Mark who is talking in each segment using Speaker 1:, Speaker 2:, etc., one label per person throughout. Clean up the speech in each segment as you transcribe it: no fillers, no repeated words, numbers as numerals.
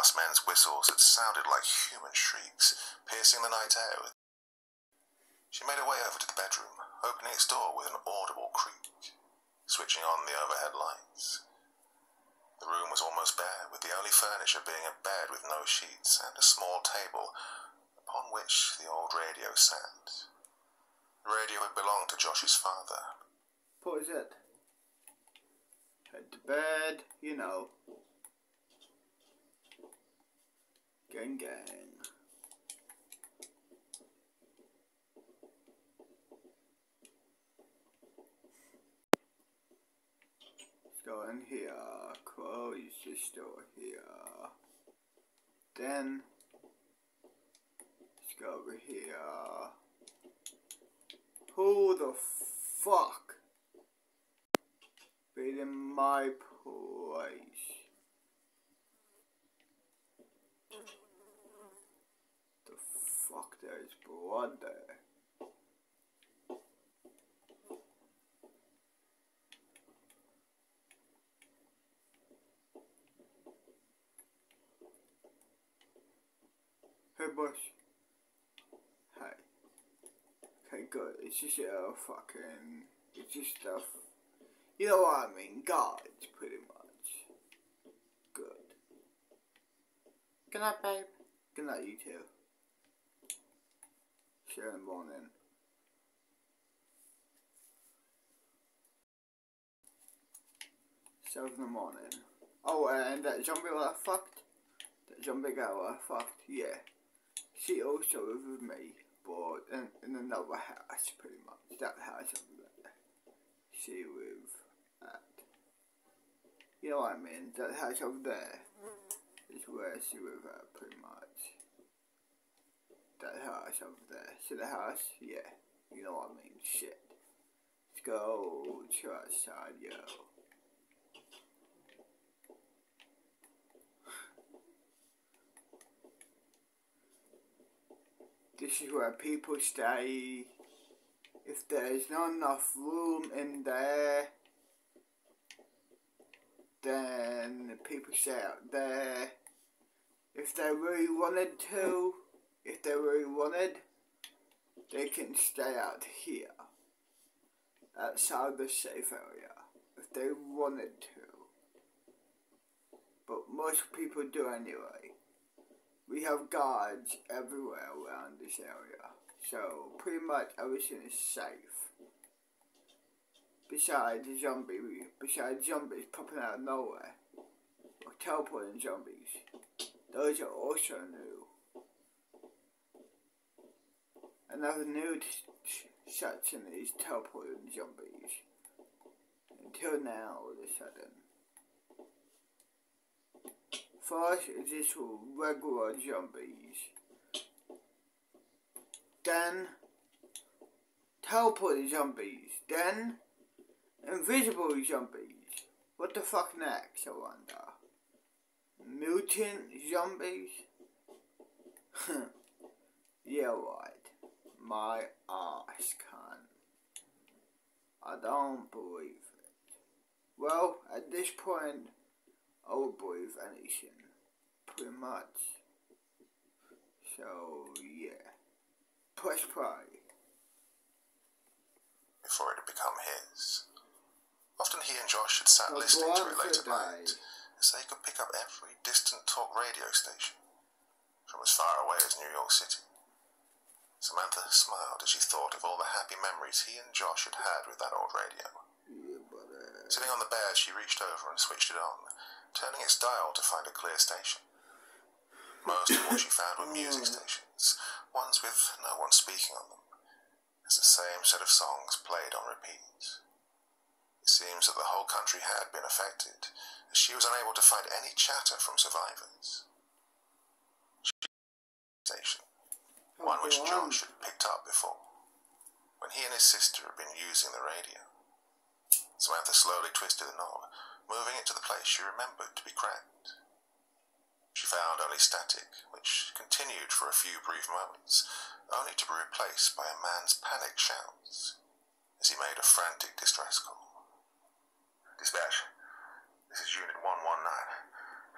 Speaker 1: past men's whistles that sounded like human shrieks, piercing the night air. She made her way over to the bedroom, opening its door with an audible creak, switching on the overhead lights. The room was almost bare, with the only furniture being a bed with no sheets and a small table upon which the old radio sat. The radio had belonged to Josh's father.
Speaker 2: What is it? Head to bed, you know. Gang gang. Let's go in here. Close this door here. Then let's go over here. Who the fuck been in my place? The fuck, there's blood there. Hey, boss. Hey. Okay, good. It's just it's just stuff. You know what I mean? Guards, pretty much. Good. Good night, babe. Good night, you too. See you in the morning. So in the morning. Oh, and that zombie that I fucked? That zombie girl I fucked? Yeah. She also was with me, but in another house, pretty much. That house over there. She with that. You know what I mean? That house over there is where she with her, pretty much. That house over there. See the house? Yeah. You know what I mean? Shit. Let's go to outside, yo. This is where people stay. If there's not enough room in there, then people stay out there. If they really wanted, they can stay out here, outside the safe area, if they wanted to. But most people do anyway. We have guards everywhere around this area, so pretty much everything is safe. Besides zombies popping out of nowhere, or teleporting zombies. Those are also new. Another new section is teleporting zombies. Until now, all of a sudden. First is just regular zombies. Then teleporting zombies. Then invisible zombies. What the fuck next, I wonder? Mutant zombies? Yeah, right. My ass can. I don't believe it. Well, at this point, I would believe anything. Pretty much. So, yeah. Press play.
Speaker 1: Before it had become his. Often he and Josh had sat listening to it late at night, as they could pick up every distant talk radio station, from as far away as New York City. Samantha smiled as she thought of all the happy memories he and Josh had had with that old radio.
Speaker 2: Yeah, but,
Speaker 1: Sitting on the bed, she reached over and switched it on, turning its dial to find a clear station. Most of what she found were music stations, ones with no one speaking on them, as the same set of songs played on repeat. It seems that the whole country had been affected, as she was unable to find any chatter from survivors. Station, one which Josh had picked up before, when he and his sister had been using the radio. Samantha slowly twisted the knob, moving it to the place she remembered to be cracked. She found only static, which continued for a few brief moments, only to be replaced by a man's panicked shouts, as he made a frantic distress call. Dispatch, this is Unit 119.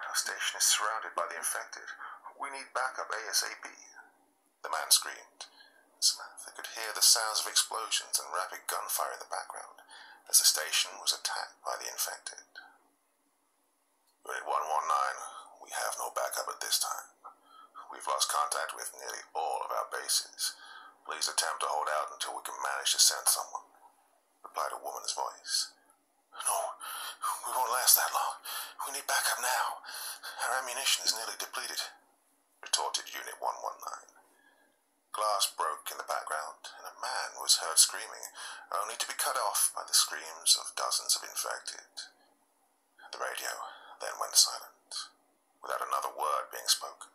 Speaker 1: Our station is surrounded by the infected. We need backup ASAP. The man screamed. Samantha could hear the sounds of explosions and rapid gunfire in the background as the station was attacked by the infected. Unit 119, we have no backup at this time. We've lost contact with nearly all of our bases. Please attempt to hold out until we can manage to send someone, replied a woman's voice. No, we won't last that long. We need backup now. Our ammunition is nearly depleted, retorted Unit 119. Glass broke in the background, and a man was heard screaming, only to be cut off by the screams of dozens of infected. The radio then went silent, without another word being spoken.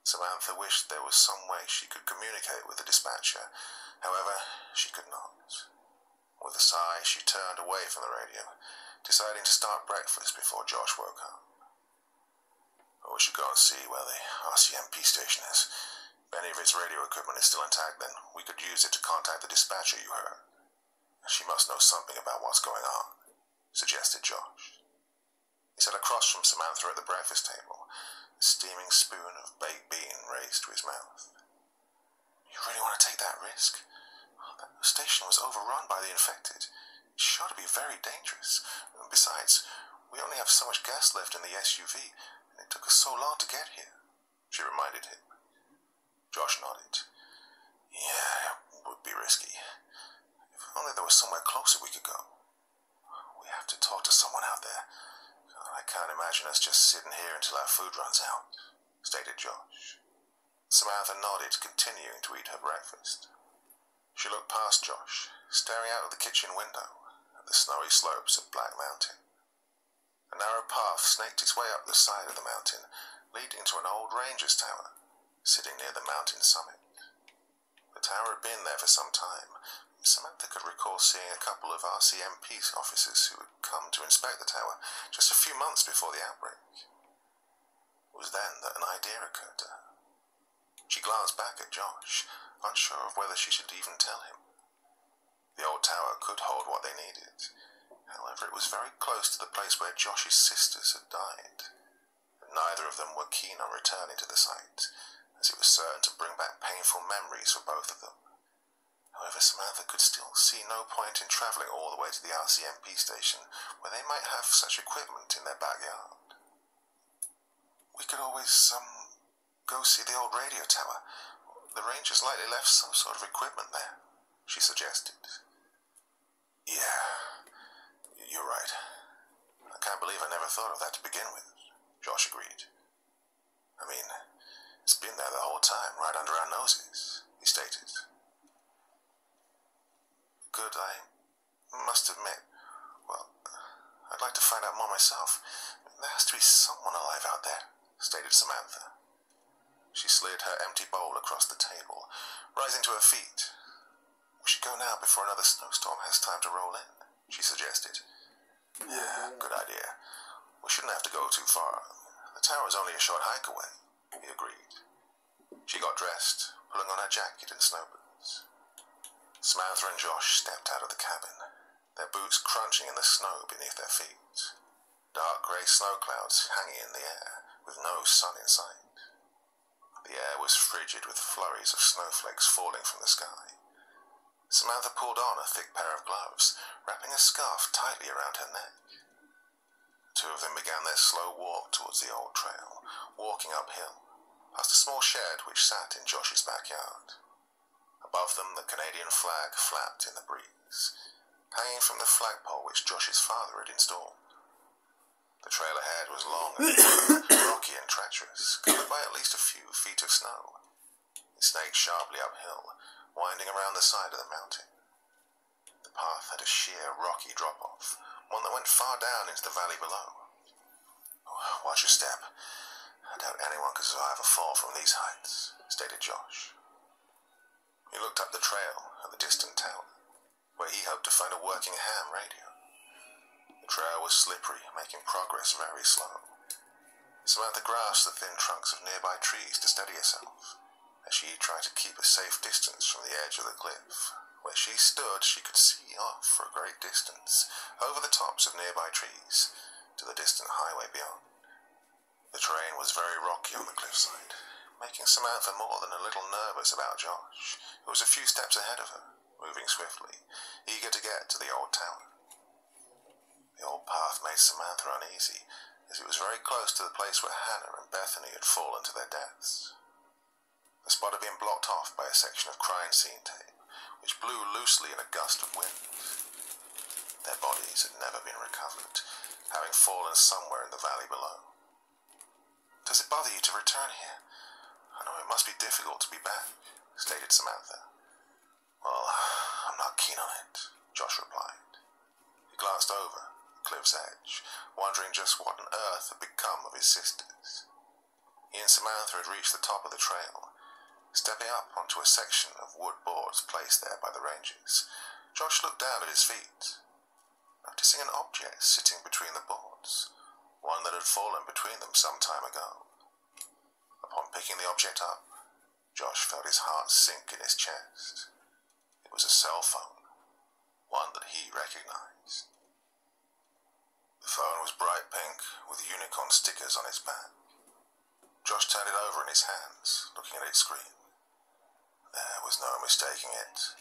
Speaker 1: Samantha wished there was some way she could communicate with the dispatcher. However, she could not. With a sigh, she turned away from the radio, deciding to start breakfast before Josh woke up. We should go and see where the RCMP station is. If any of its radio equipment is still intact, then we could use it to contact the dispatcher you heard. She must know something about what's going on, suggested Josh. He sat across from Samantha at the breakfast table, a steaming spoon of baked bean raised to his mouth. You really want to take that risk? The station was overrun by the infected. It's sure to be very dangerous. Besides, we only have so much gas left in the SUV, and it took us so long to get here, she reminded him. Josh nodded. Yeah, it would be risky. If only there was somewhere closer we could go. We have to talk to someone out there. I can't imagine us just sitting here until our food runs out, stated Josh. Samantha nodded, continuing to eat her breakfast. She looked past Josh, staring out of the kitchen window at the snowy slopes of Black Mountain. A narrow path snaked its way up the side of the mountain, leading to an old ranger's tower, sitting near the mountain summit. The tower had been there for some time. Samantha could recall seeing a couple of RCMP officers who had come to inspect the tower just a few months before the outbreak. It was then that an idea occurred to her. She glanced back at Josh, unsure of whether she should even tell him. The old tower could hold what they needed. However, it was very close to the place where Josh's sisters had died, and neither of them were keen on returning to the site, as it was certain to bring back painful memories for both of them. However, Samantha could still see no point in travelling all the way to the RCMP station, where they might have such equipment in their backyard. We could always, go see the old radio tower. The Rangers likely left some sort of equipment there, she suggested. Yeah, you're right. I can't believe I never thought of that to begin with, Josh agreed. I mean, it's been there the whole time, right under our noses, he stated. Good, I must admit. Well, I'd like to find out more myself. There has to be someone alive out there, stated Samantha. She slid her empty bowl across the table, rising to her feet. We should go now before another snowstorm has time to roll in, she suggested. Yeah, good idea. We shouldn't have to go too far. The tower is only a short hike away, he agreed. She got dressed, pulling on her jacket and snow boots. Samantha and Josh stepped out of the cabin, their boots crunching in the snow beneath their feet. Dark grey snow clouds hanging in the air, with no sun in sight. The air was frigid with flurries of snowflakes falling from the sky. Samantha pulled on a thick pair of gloves, wrapping a scarf tightly around her neck. The two of them began their slow walk towards the old trail, walking uphill, past a small shed which sat in Josh's backyard. Above them, the Canadian flag flapped in the breeze, hanging from the flagpole which Josh's father had installed. The trail ahead was long and rocky and treacherous, covered by at least a few feet of snow. It snaked sharply uphill, winding around the side of the mountain. The path had a sheer, rocky drop-off, one that went far down into the valley below. Oh, watch your step. I doubt anyone could survive a fall from these heights, stated Josh. He looked up the trail at the distant town, where he hoped to find a working ham radio. The trail was slippery, making progress very slow. Samantha grasped the thin trunks of nearby trees to steady herself, as she tried to keep a safe distance from the edge of the cliff. Where she stood, she could see off for a great distance, over the tops of nearby trees, to the distant highway beyond. was very rocky on the cliffside, making Samantha more than a little nervous about Josh, who was a few steps ahead of her, moving swiftly, eager to get to the old tower. The old path made Samantha uneasy, as it was very close to the place where Hannah and Bethany had fallen to their deaths. The spot had been blocked off by a section of crime scene tape, which blew loosely in a gust of wind. Their bodies had never been recovered, having fallen somewhere in the valley below. "Does it bother you to return here? I know it must be difficult to be back," stated Samantha. "Well, I'm not keen on it," Josh replied. He glanced over the cliff's edge, wondering just what on earth had become of his sisters. He and Samantha had reached the top of the trail. Stepping up onto a section of wood boards placed there by the rangers, Josh looked down at his feet, noticing an object sitting between the boards, one that had fallen between them some time ago. Upon picking the object up, Josh felt his heart sink in his chest. It was a cell phone, one that he recognized. The phone was bright pink, with unicorn stickers on its back. Josh turned it over in his hands, looking at its screen. There was no mistaking it.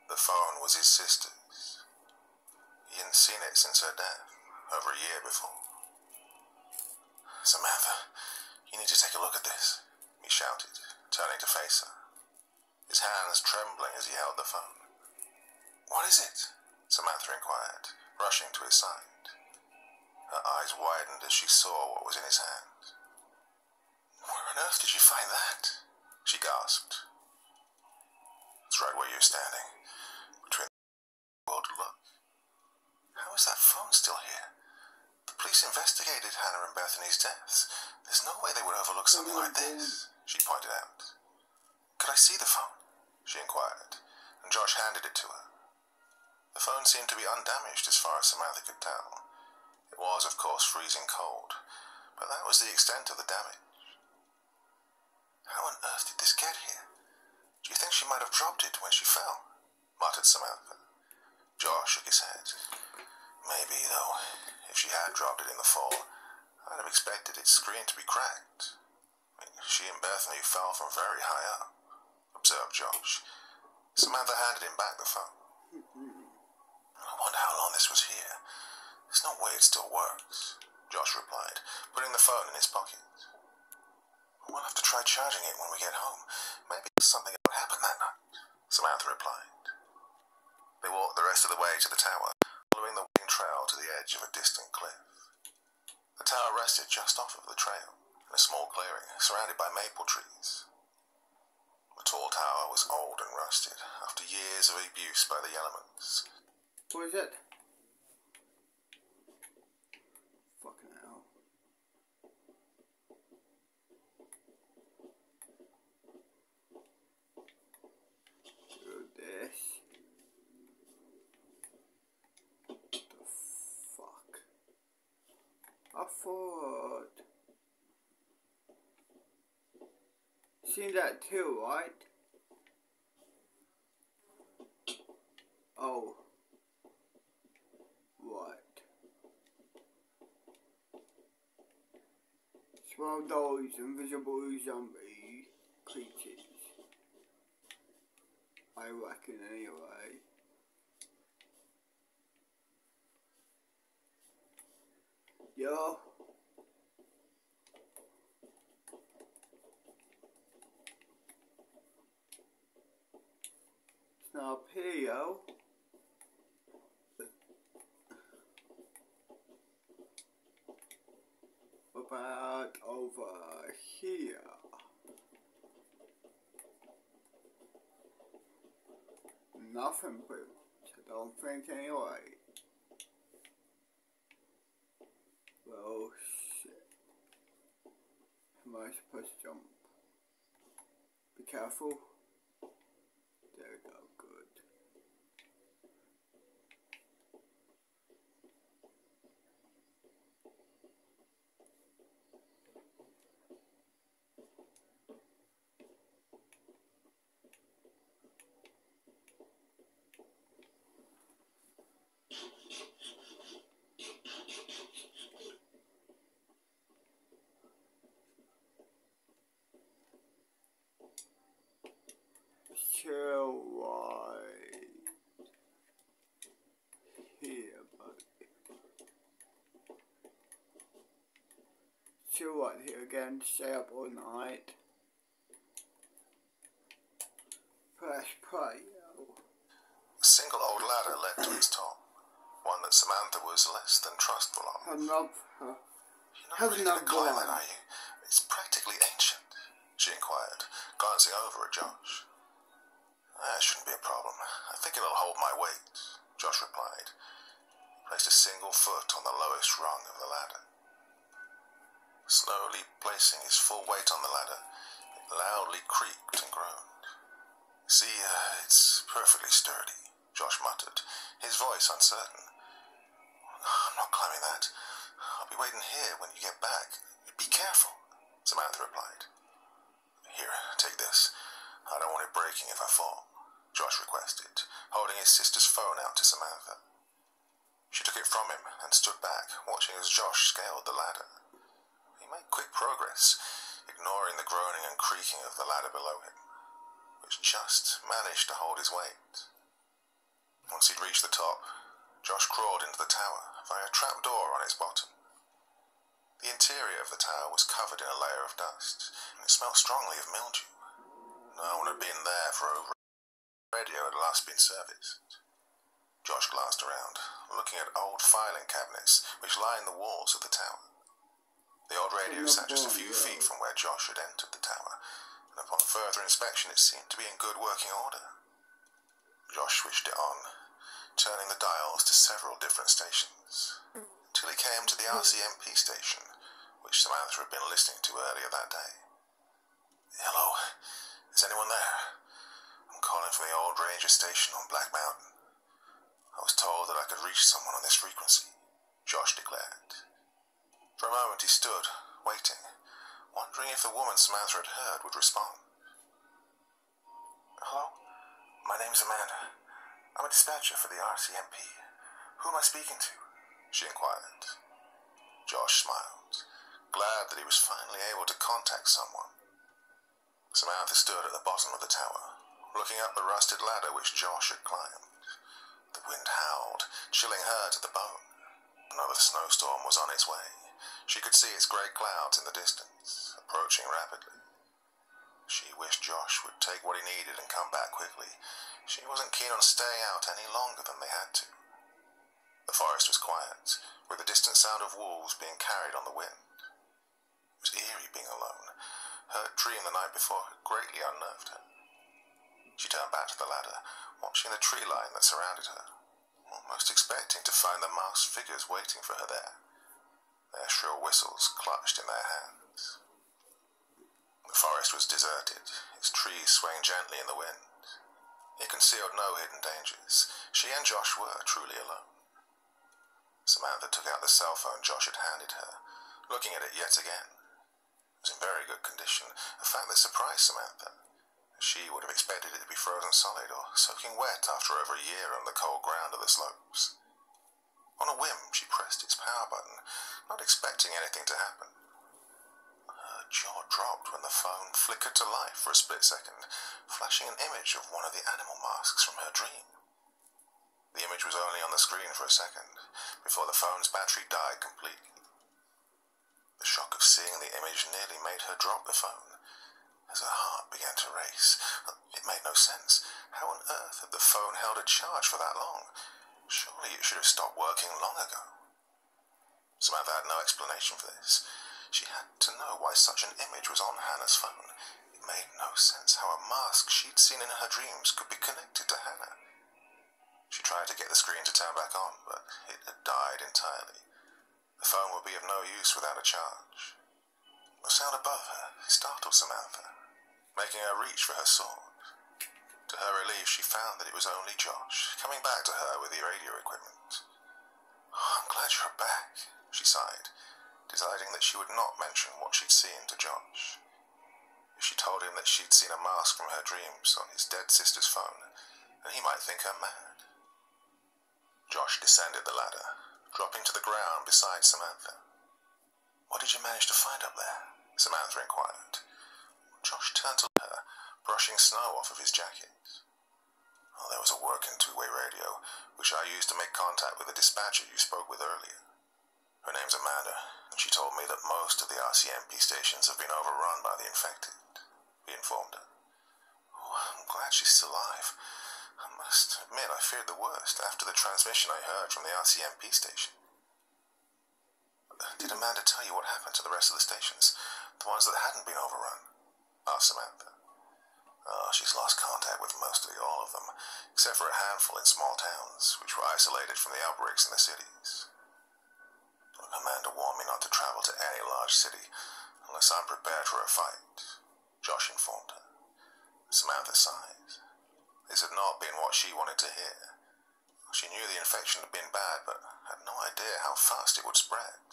Speaker 1: The phone was his sister's. He hadn't seen it since her death, over a year before. "Samantha, you need to take a look at this," he shouted, turning to face her, his hands trembling as he held the phone. "What is it?" Samantha inquired, rushing to his side. Her eyes widened as she saw what was in his hand. "Where on earth did you find that?" she gasped. "It's right where you're standing, between the world to look. How is that phone still here? The police investigated Hannah and Bethany's deaths. There's no way they would overlook something like this," she pointed out. "Could I see the phone?" she inquired, and Josh handed it to her. The phone seemed to be undamaged as far as Samantha could tell. It was, of course, freezing cold, but that was the extent of the damage. "How on earth did this get here? Do you think she might have dropped it when she fell?" muttered Samantha. Josh shook his head. "Maybe, though, if she had dropped it in the fall, I'd have expected its screen to be cracked. She and Bethany fell from very high up," observed Josh. Samantha handed him back the phone. "I wonder how long this was here. There's no way it still works," Josh replied, putting the phone in his pocket. "We'll have to try charging it when we get home. Maybe something will happen that night," Samantha replied. They walked the rest of the way to the tower, following the winding trail to the edge of a distant cliff. The tower rested just off of the trail, in a small clearing, surrounded by maple trees. The tall tower was old and rusted, after years of abuse by the elements.
Speaker 2: What is it? Fucking hell. Do this. The fuck? I thought... Seen that too, right? Oh. Right. It's one of those invisible zombie creatures. I reckon anyway. Yo. It's not up here, yo. About over here. Nothing, but I don't think anyway. Well, shit. Am I supposed to jump? Be careful. There we go, good. Still right here again, stay up all night. Press play.
Speaker 1: A single old ladder led to its top, one that Samantha was less than trustful of.
Speaker 2: I love her.
Speaker 1: You're not really going to climb it, are you? It's practically ancient, she inquired, glancing over at Josh. That shouldn't be a problem. I think it'll hold my weight, Josh replied. He placed a single foot on the lowest rung of the ladder. Slowly placing his full weight on the ladder, it loudly creaked and groaned. See, it's perfectly sturdy, Josh muttered, his voice uncertain. I'm not climbing that. I'll be waiting here when you get back. Be careful, Samantha replied. Here, take this. I don't want it breaking if I fall, Josh requested, holding his sister's phone out to Samantha. She took it from him and stood back, watching as Josh scaled the ladder. He made quick progress, ignoring the groaning and creaking of the ladder below him, which just managed to hold his weight. Once he'd reached the top, Josh crawled into the tower via a trapdoor on its bottom. The interior of the tower was covered in a layer of dust, and it smelled strongly of mildew. No one had been there for over a year. The radio had last been serviced. Josh glanced around, looking at old filing cabinets which lined the walls of the tower. The old radio sat just a few feet from where Josh had entered the tower, and upon further inspection it seemed to be in good working order. Josh switched it on, turning the dials to several different stations, until he came to the RCMP station, which Samantha had been listening to earlier that day. Hello, is anyone there? I'm calling from the old ranger station on Black Mountain. I was told that I could reach someone on this frequency, Josh declared. For a moment he stood, waiting, wondering if the woman Samantha had heard would respond. Hello? My name's Amanda. I'm a dispatcher for the RCMP. Who am I speaking to? She inquired. Josh smiled, glad that he was finally able to contact someone. Samantha stood at the bottom of the tower, looking up the rusted ladder which Josh had climbed. The wind howled, chilling her to the bone. Another snowstorm was on its way. She could see its grey clouds in the distance, approaching rapidly. She wished Josh would take what he needed and come back quickly. She wasn't keen on staying out any longer than they had to. The forest was quiet, with the distant sound of wolves being carried on the wind. It was eerie being alone. Her dream the night before had greatly unnerved her. She turned back to the ladder, watching the tree line that surrounded her, almost expecting to find the masked figures waiting for her there, their shrill whistles clutched in their hands. The forest was deserted, its trees swaying gently in the wind. It concealed no hidden dangers. She and Josh were truly alone. Samantha took out the cell phone Josh had handed her, looking at it yet again. It was in very good condition, a fact that surprised Samantha. She would have expected it to be frozen solid or soaking wet after over a year on the cold ground of the slopes. On a whim, she pressed its power button, not expecting anything to happen. Her jaw dropped when the phone flickered to life for a split second, flashing an image of one of the animal masks from her dream. The image was only on the screen for a second, before the phone's battery died completely. The shock of seeing the image nearly made her drop the phone, as her heart began to race. It made no sense. How on earth had the phone held a charge for that long? Surely it should have stopped working long ago. Samantha had no explanation for this. She had to know why such an image was on Hannah's phone. It made no sense how a mask she'd seen in her dreams could be connected to Hannah. She tried to get the screen to turn back on, but it had died entirely. The phone would be of no use without a charge. The sound above her startled Samantha, making her reach for her sword. To her relief, she found that it was only Josh, coming back to her with the radio equipment. Oh, I'm glad you're back, she sighed, deciding that she would not mention what she'd seen to Josh. If she told him that she'd seen a mask from her dreams on his dead sister's phone, then he might think her mad. Josh descended the ladder, dropping to the ground beside Samantha. What did you manage to find up there? Samantha inquired. Josh turned to her, brushing snow off of his jacket. Oh, there was a working two-way radio, which I used to make contact with the dispatcher you spoke with earlier. Her name's Amanda. and she told me that most of the RCMP stations have been overrun by the infected. We informed her. Oh, I'm glad she's still alive. I must admit I feared the worst after the transmission I heard from the RCMP station. Did Amanda tell you what happened to the rest of the stations? The ones that hadn't been overrun? Asked Samantha. Oh, she's lost contact with mostly all of them, except for a handful in small towns, which were isolated from the outbreaks in the cities. Amanda warned me not to travel to any large city unless I'm prepared for a fight, Josh informed her. Samantha sighed. This had not been what she wanted to hear. She knew the infection had been bad, but had no idea how fast it would spread.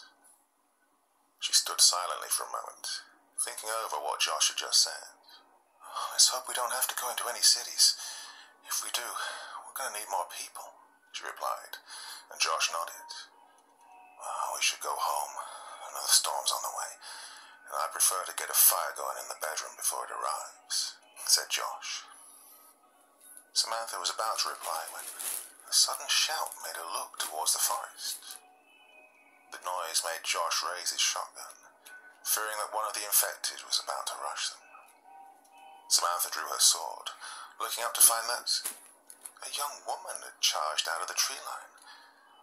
Speaker 1: She stood silently for a moment, thinking over what Josh had just said. Oh, let's hope we don't have to go into any cities. If we do, we're going to need more people, she replied, and Josh nodded. Oh, we should go home. Another storm's on the way, and I prefer to get a fire going in the bedroom before it arrives, said Josh. Samantha was about to reply when a sudden shout made her look towards the forest. The noise made Josh raise his shotgun, fearing that one of the infected was about to rush them. Samantha drew her sword, looking up to find that a young woman had charged out of the tree line.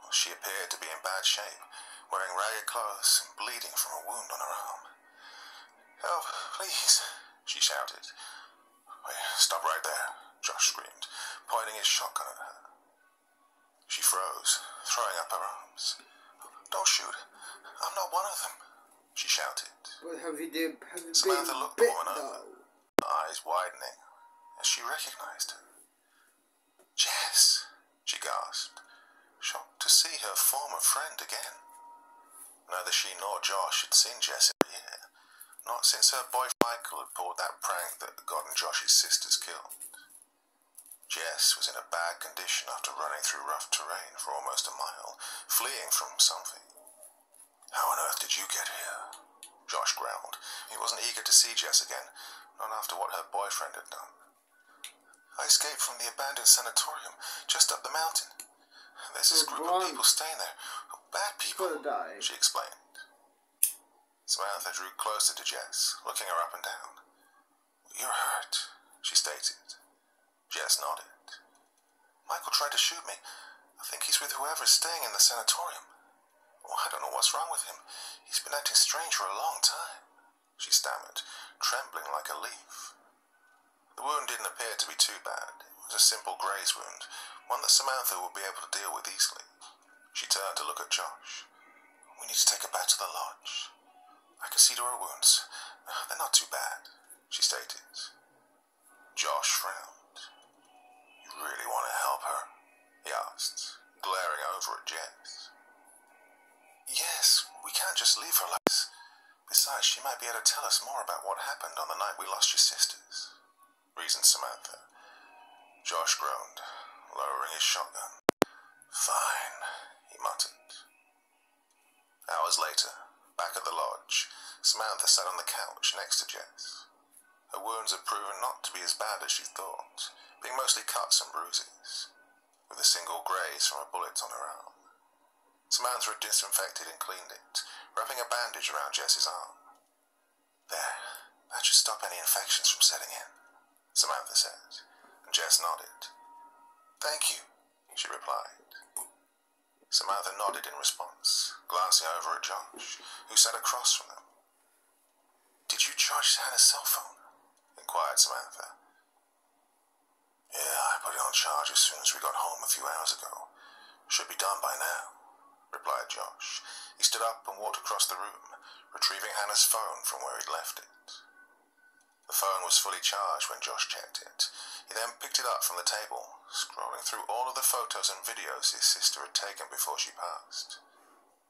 Speaker 1: She appeared to be in bad shape, wearing ragged clothes and bleeding from a wound on her arm. Help, please, she shouted. Wait, stop right there, Josh screamed, pointing his shotgun at her. She froze, throwing up her arms. Don't shoot. I'm not one of them, she shouted.
Speaker 2: Well, have you been
Speaker 1: Samantha looked the woman over, eyes widening as she recognized her. Jess, she gasped, shocked to see her former friend again. Neither she nor Josh had seen Jess in a year, not since her boyfriend Michael had pulled that prank that had gotten Josh's sisters killed. Jess was in a bad condition after running through rough terrain for almost a mile, fleeing from something. How on earth did you get here? Josh growled. He wasn't eager to see Jess again, not after what her boyfriend had done. I escaped from the abandoned sanatorium just up the mountain. There's this group of people staying there. Bad people, she explained. Samantha drew closer to Jess, looking her up and down. You're hurt, she stated. Jess nodded. Michael tried to shoot me. I think he's with whoever's staying in the sanatorium. Oh, I don't know what's wrong with him. He's been acting strange for a long time, she stammered, trembling like a leaf. The wound didn't appear to be too bad. It was a simple graze wound, one that Samantha would be able to deal with easily. She turned to look at Josh. We need to take her back to the lodge. I can see to her wounds. They're not too bad, she stated. Josh frowned. You really want to help her? He asked, glaring over at Jess. Yes, we can't just leave her like this. Besides, she might be able to tell us more about what happened on the night we lost your sisters, reasoned Samantha. Josh groaned, lowering his shotgun. Fine, he muttered. Hours later, back at the lodge, Samantha sat on the couch next to Jess. Her wounds had proven not to be as bad as she thought, being mostly cuts and bruises, with a single graze from a bullet on her arm. Samantha had disinfected and cleaned it, wrapping a bandage around Jess's arm. There, that should stop any infections from setting in, Samantha said, and Jess nodded. Thank you, she replied. Samantha nodded in response, glancing over at Josh, who sat across from them. Did you charge Hannah's cell phone? Inquired Samantha. Yeah, I put it on charge as soon as we got home a few hours ago. Should be done by now, replied Josh. He stood up and walked across the room, retrieving Hannah's phone from where he'd left it. The phone was fully charged when Josh checked it. He then picked it up from the table, scrolling through all of the photos and videos his sister had taken before she passed.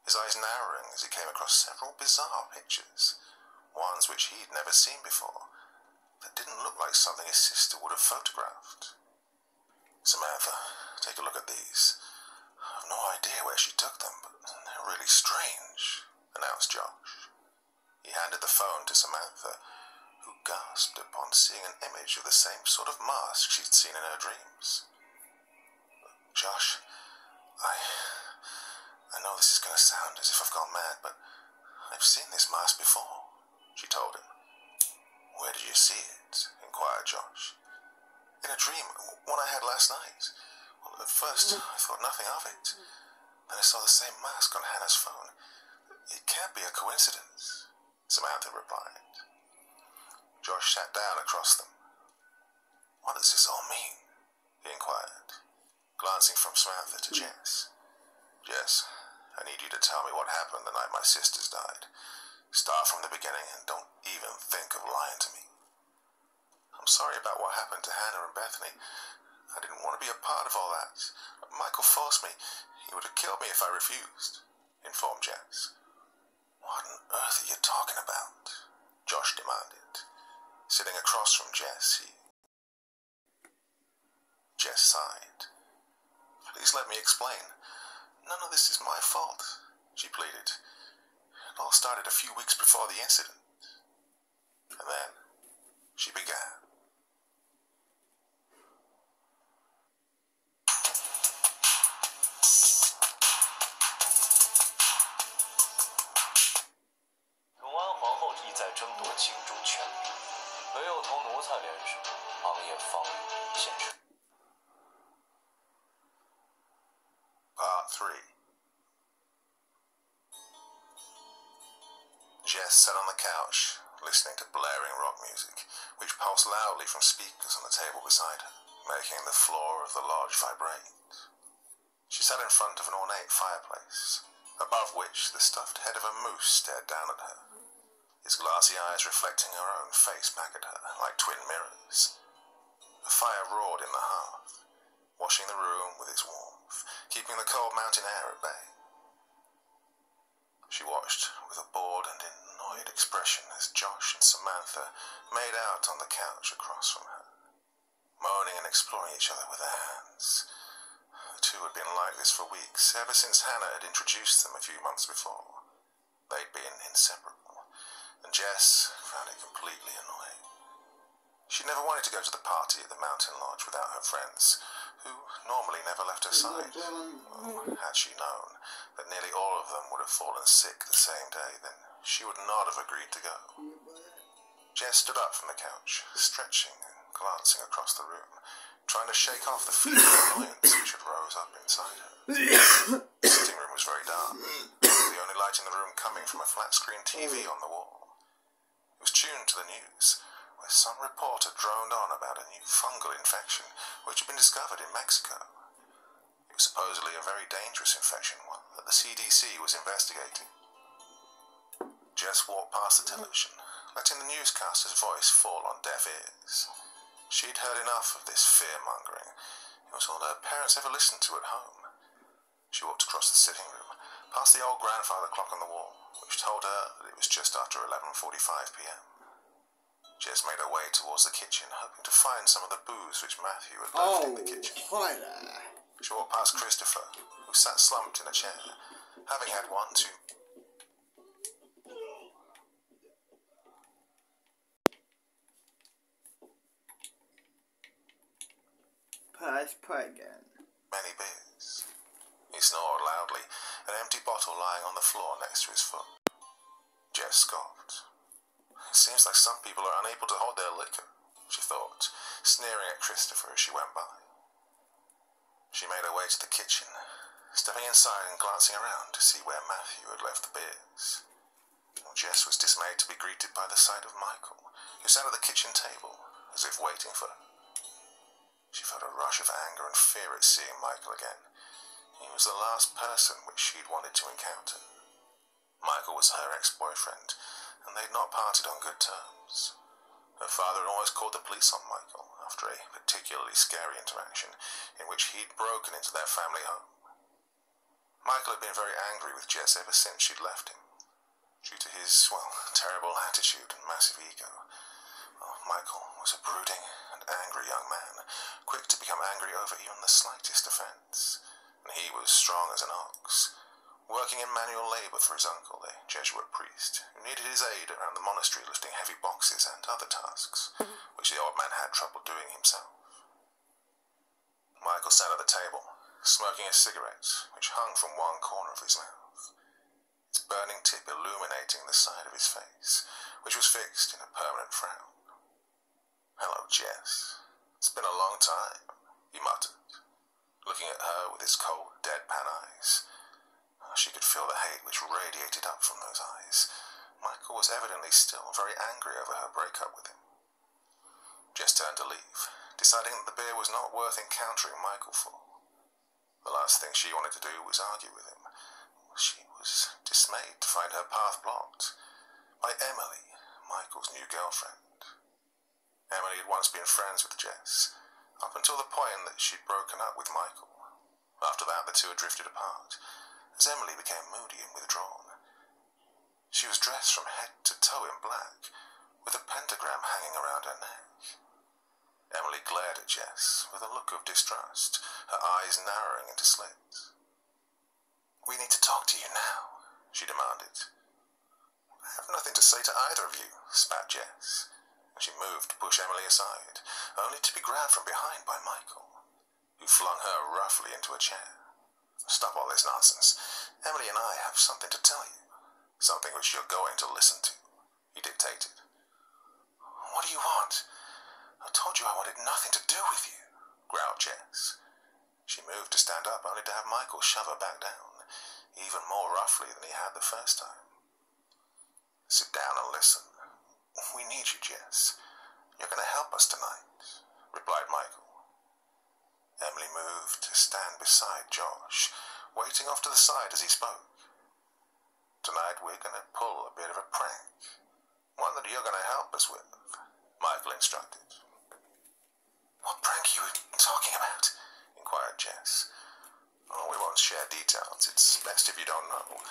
Speaker 1: His eyes narrowing as he came across several bizarre pictures, ones which he'd never seen before, that didn't look like something his sister would have photographed. Samantha, take a look at these. I've no idea where she took them, but they're really strange, announced Josh. He handed the phone to Samantha, who gasped upon seeing an image of the same sort of mask she'd seen in her dreams. Josh, I know this is going to sound as if I've gone mad, but I've seen this mask before, she told him. Where did you see it? Inquired Josh. In a dream, one I had last night. Well, at first, I thought nothing of it. Then I saw the same mask on Hannah's phone. It can't be a coincidence, Samantha replied. Josh sat down across them. What does this all mean? He inquired, glancing from Samantha to Jess. Jess, I need you to tell me what happened the night my sisters died. Start from the beginning and don't even think of lying to me. I'm sorry about what happened to Hannah and Bethany. I didn't want to be a part of all that. Michael forced me. He would have killed me if I refused, informed Jess. What on earth are you talking about? Josh demanded. Sitting across from Jess, Jess sighed. Please let me explain. None of this is my fault, she pleaded. It all started a few weeks before the incident. And then she began. Part 3. Jess sat on the couch, listening to blaring rock music, which pulsed loudly from speakers on the table beside her, making the floor of the lodge vibrate. She sat in front of an ornate fireplace, above which the stuffed head of a moose stared down at her, his glassy eyes reflecting her own face back at her like twin mirrors. The fire roared in the hearth, washing the room with its warmth, keeping the cold mountain air at bay. She watched with a bored and annoyed expression as Josh and Samantha made out on the couch across from her, moaning and exploring each other with their hands. The two had been like this for weeks, ever since Hannah had introduced them a few months before. They'd been inseparable, and Jess found it completely annoying. She never wanted to go to the party at the mountain lodge without her friends, who normally never left her side. Oh, had she known that nearly all of them would have fallen sick the same day, then she would not have agreed to go. Jess stood up from the couch, stretching and glancing across the room, trying to shake off the feeling of annoyance which had rose up inside her. The sitting room was very dark, the only light in the room coming from a flat-screen TV on the wall. It was tuned to the news, where some reporter droned on about a new fungal infection which had been discovered in Mexico. It was supposedly a very dangerous infection, one that the CDC was investigating. Jess walked past the television, letting the newscaster's voice fall on deaf ears. She'd heard enough of this fear-mongering. It was all her parents ever listened to at home. She walked across the sitting room, past the old grandfather clock on the wall, which told her that it was just after 11:45 p.m. Jess made her way towards the kitchen, hoping to find some of the booze which Matthew had left in the kitchen.
Speaker 2: Hi there.
Speaker 1: She walked past Christopher, who sat slumped in a chair, having had one too.
Speaker 2: Press play again.
Speaker 1: Many beers. He snored loudly, an empty bottle lying on the floor next to his foot. Jess scoffed. It seems like some people are unable to hold their liquor, she thought, sneering at Christopher as she went by. She made her way to the kitchen, stepping inside and glancing around to see where Matthew had left the beers. Jess was dismayed to be greeted by the sight of Michael, who sat at the kitchen table, as if waiting for her. She felt a rush of anger and fear at seeing Michael again. He was the last person which she'd wanted to encounter. Michael was her ex-boyfriend, and they'd not parted on good terms. Her father had always called the police on Michael after a particularly scary interaction in which he'd broken into their family home. Michael had been very angry with Jess ever since she'd left him, due to his, terrible attitude and massive ego. Michael was a brooding and angry young man, quick to become angry over even the slightest offence, and he was strong as an ox, working in manual labour for his uncle, a Jesuit priest, who needed his aid around the monastery lifting heavy boxes and other tasks, which the old man had trouble doing himself. Michael sat at the table, smoking a cigarette, which hung from one corner of his mouth. its burning tip illuminating the side of his face, which was fixed in a permanent frown. "Hello, Jess. It's been a long time," he muttered, looking at her with his cold, deadpan eyes. She could feel the hate which radiated up from those eyes. Michael was evidently still very angry over her breakup with him. Jess turned to leave, deciding that the beer was not worth encountering Michael for. The last thing she wanted to do was argue with him. She was dismayed to find her path blocked by Emily, Michael's new girlfriend. Emily had once been friends with Jess, up until the point that she'd broken up with Michael. After that, the two had drifted apart, as Emily became moody and withdrawn. She was dressed from head to toe in black, with a pentagram hanging around her neck. Emily glared at Jess with a look of distrust, her eyes narrowing into slits. "We need to talk to you now," she demanded. "I have nothing to say to either of you," spat Jess, and she moved to push Emily aside, only to be grabbed from behind by Michael, who flung her roughly into a chair. "Stop all this nonsense. Emily and I have something to tell you. Something which you're going to listen to," he dictated. "What do you want? I told you I wanted nothing to do with you," growled Jess. She moved to stand up, only to have Michael shove her back down, even more roughly than he had the first time. "Sit down and listen. We need you, Jess. You're going to help us tonight," replied Michael. Emily moved to stand beside Josh, waiting off to the side as he spoke. "Tonight we're going to pull a bit of a prank. One that you're going to help us with," Michael instructed. "What prank are you talking about?" inquired Jess. "Oh, we won't share details. It's best if you don't know.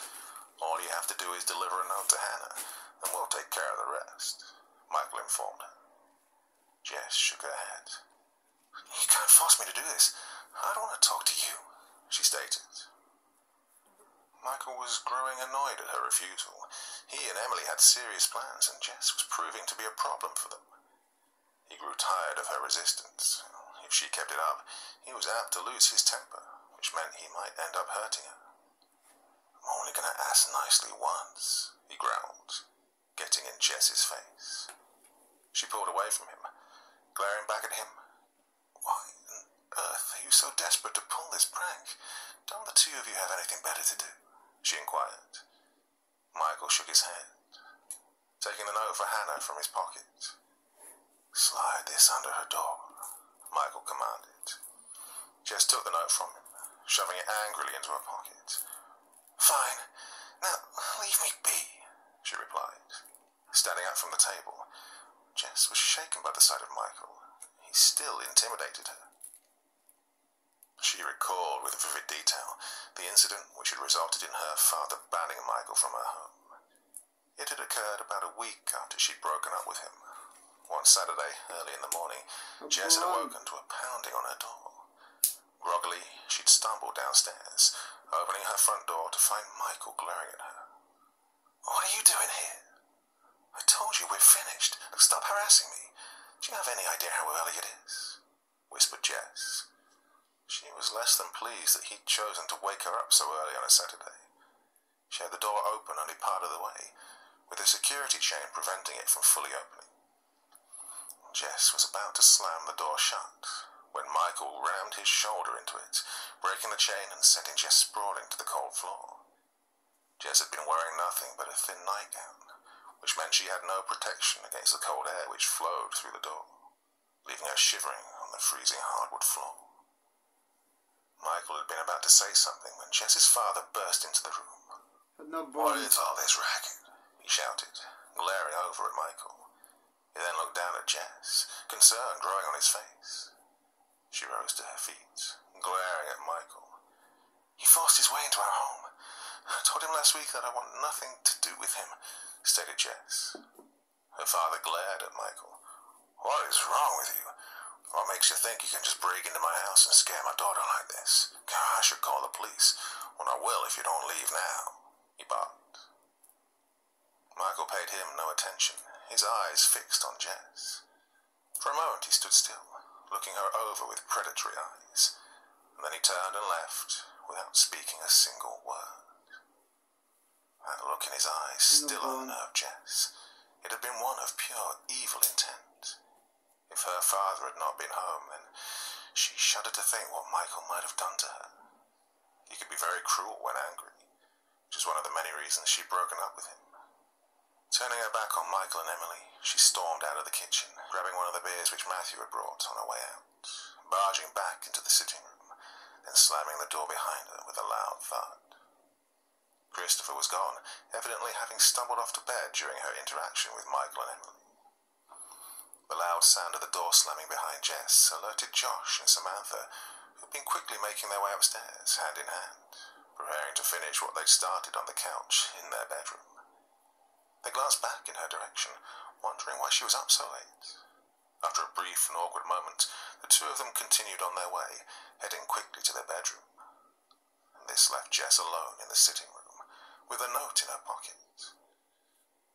Speaker 1: All you have to do is deliver a note to Hannah, and we'll take care of the rest," Michael informed her. Jess shook her head. "You can't force me to do this. I don't want to talk to you," she stated. Michael was growing annoyed at her refusal. He and Emily had serious plans, and Jess was proving to be a problem for them. He grew tired of her resistance. If she kept it up, he was apt to lose his temper, which meant he might end up hurting her. "I'm only going to ask nicely once," he growled, getting in Jess's face. She pulled away from him, glaring back at him. "Why on earth are you so desperate to pull this prank? Don't the two of you have anything better to do?" she inquired. Michael shook his head, taking the note for Hannah from his pocket. "Slide this under her door," Michael commanded. Jess took the note from him, shoving it angrily into her pocket. "Fine. Now, leave me be," she replied, standing up from the table. Jess was shaken by the sight of Michael. He still intimidated her. She recalled with vivid detail the incident which had resulted in her father banning Michael from her home. It had occurred about a week after she'd broken up with him. One Saturday, early in the morning, Jess had awoken to a pounding on her door. Groggily, she'd stumbled downstairs, opening her front door to find Michael glaring at her. "What are you doing here? I told you we're finished. Stop harassing me. Do you have any idea how early it is?" whispered Jess. She was less than pleased that he'd chosen to wake her up so early on a Saturday. She had the door open only part of the way, with a security chain preventing it from fully opening. Jess was about to slam the door shut when Michael rammed his shoulder into it, breaking the chain and sending Jess sprawling to the cold floor. Jess had been wearing nothing but a thin nightgown, which meant she had no protection against the cold air which flowed through the door, leaving her shivering on the freezing hardwood floor. Michael had been about to say something when Jess's father burst into the room. "What is all this racket?" he shouted, glaring over at Michael. He then looked down at Jess, concern growing on his face. She rose to her feet, glaring at Michael. "He forced his way into our home. I told him last week that I want nothing to do with him," stated Jess. Her father glared at Michael. "What is wrong with you? What makes you think you can just break into my house and scare my daughter like this? God, I should call the police. Well, I will if you don't leave now," he barked. Michael paid him no attention, his eyes fixed on Jess. For a moment he stood still, looking her over with predatory eyes, and then he turned and left without speaking a single word. That look in his eyes still unnerved Jess. It had been one of pure evil intent. If her father had not been home, then she shuddered to think what Michael might have done to her. He could be very cruel when angry, which is one of the many reasons she'd broken up with him. Turning her back on Michael and Emily, she stormed out of the kitchen, grabbing one of the beers which Matthew had brought on her way out, barging back into the sitting room, then slamming the door behind her with a loud thud. Christopher was gone, evidently having stumbled off to bed during her interaction with Michael and Emily. The loud sound of the door slamming behind Jess alerted Josh and Samantha, who had been quickly making their way upstairs, hand in hand, preparing to finish what they'd started on the couch in their bedroom. They glanced back in her direction, wondering why she was up so late. After a brief and awkward moment, the two of them continued on their way, heading quickly to their bedroom. And this left Jess alone in the sitting room, with a note in her pocket.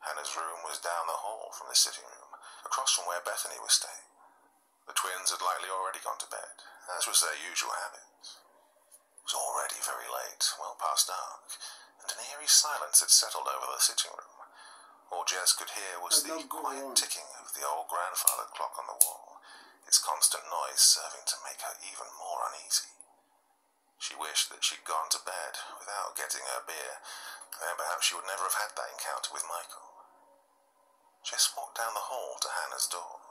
Speaker 1: Hannah's room was down the hall from the sitting room, across from where Bethany was staying. The twins had likely already gone to bed, as was their usual habit. It was already very late, well past dark, and an eerie silence had settled over the sitting room. All Jess could hear was the quiet ticking of the old grandfather clock on the wall, its constant noise serving to make her even more uneasy. She wished that she'd gone to bed without getting her beer, then perhaps she would never have had that encounter with Michael. Jess walked down the hall to Hannah's door,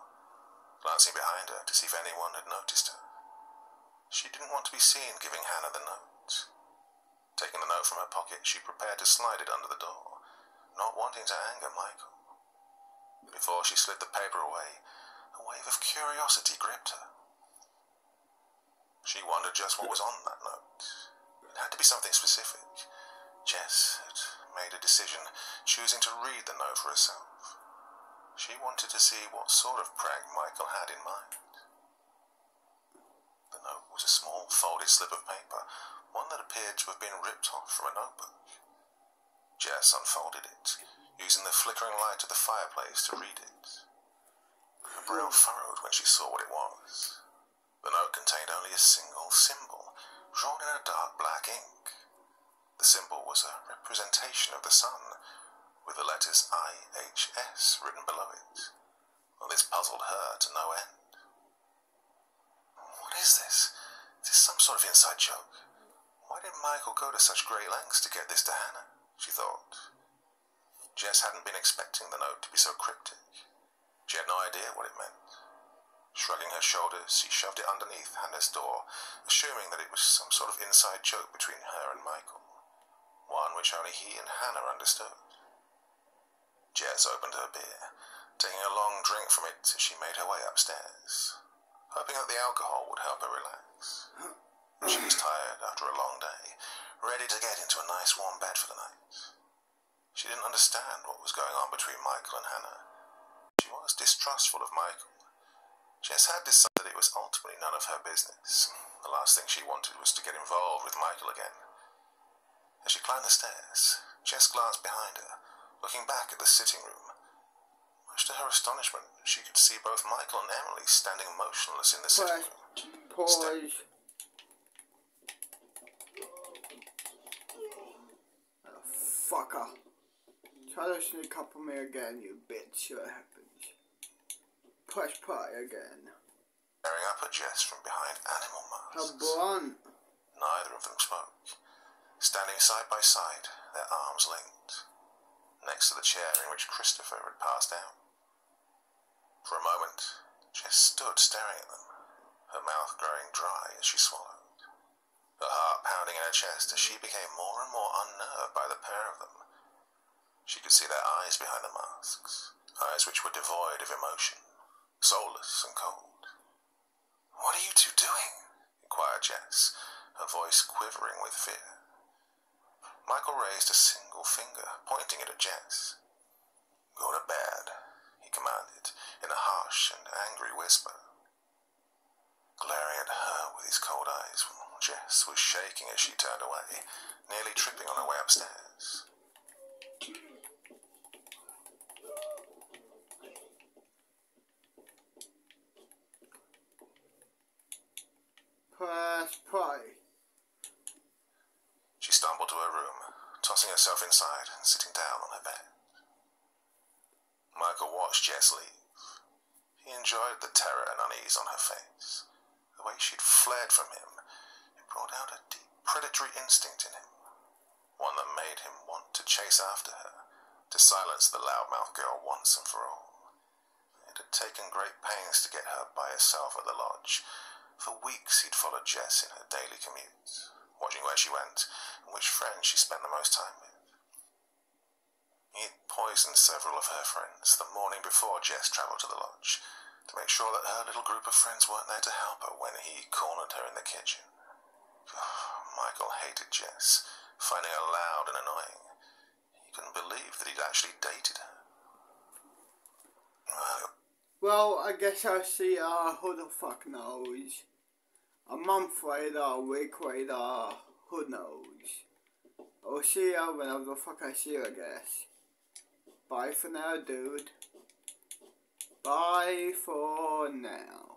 Speaker 1: glancing behind her to see if anyone had noticed her. She didn't want to be seen giving Hannah the note. Taking the note from her pocket, she prepared to slide it under the door, not wanting to anger Michael. Before she slid the paper away, a wave of curiosity gripped her. She wondered just what was on that note. It had to be something specific. Jess had made a decision, choosing to read the note for herself. She wanted to see what sort of prank Michael had in mind. The note was a small folded slip of paper, one that appeared to have been ripped off from a notebook. Jess unfolded it, using the flickering light of the fireplace to read it. Her brow furrowed when she saw what it was. The note contained only a single symbol, drawn in a dark black ink. The symbol was a representation of the sun, with the letters IHS written below it. Well, this puzzled her to no end. What is this? Is this some sort of inside joke? Why did Michael go to such great lengths to get this to Hannah? She thought. Jess hadn't been expecting the note to be so cryptic. She had no idea what it meant. Shrugging her shoulders, she shoved it underneath Hannah's door, assuming that it was some sort of inside joke between her and Michael, one which only he and Hannah understood. Jess opened her beer, taking a long drink from it as she made her way upstairs, hoping that the alcohol would help her relax. She was tired after a long day, ready to get into a nice warm bed for the night. She didn't understand what was going on between Michael and Hannah. She was distrustful of Michael. Jess had decided that it was ultimately none of her business. The last thing she wanted was to get involved with Michael again. As she climbed the stairs, Jess glanced behind her, looking back at the sitting room. Much to her astonishment, she could see both Michael and Emily standing motionless in the sitting room.
Speaker 2: Pause. Fucker. Try to sneak up on me again, you bitch. See what happens. Press play again.
Speaker 1: Staring up at Jess from behind animal masks.
Speaker 2: How blunt.
Speaker 1: Neither of them spoke. Standing side by side, their arms linked, next to the chair in which Christopher had passed out. For a moment, Jess stood staring at them, her mouth growing dry as she swallowed, her heart pounding in her chest as she became more and more unnerved by the pair of them. She could see their eyes behind the masks, eyes which were devoid of emotion, soulless and cold. "What are you two doing?" inquired Jess, her voice quivering with fear. Michael raised a single finger, pointing it at Jess. "Go to bed," he commanded, in a harsh and angry whisper. Glaring at her with his cold eyes, Jess was shaking as she turned away, nearly tripping on her way upstairs.
Speaker 2: Press play.
Speaker 1: She stumbled to her room, tossing herself inside and sitting down on her bed. Michael watched Jess leave. He enjoyed the terror and unease on her face. The way she'd fled from him, it brought out a deep predatory instinct in him, one that made him want to chase after her, to silence the loudmouth girl once and for all. It had taken great pains to get her by herself at the lodge. For weeks he'd followed Jess in her daily commute, watching where she went and which friends she spent the most time with. He had poisoned several of her friends the morning before Jess travelled to the lodge, to make sure that her little group of friends weren't there to help her when he cornered her in the kitchen. Michael hated Jess, finding her loud and annoying. He couldn't believe that he'd actually dated her.
Speaker 2: Well, I guess I'll see who the fuck knows. A month later, a week later, who knows. I'll see you whenever the fuck I see you, I guess. Bye for now, dude. Bye for now.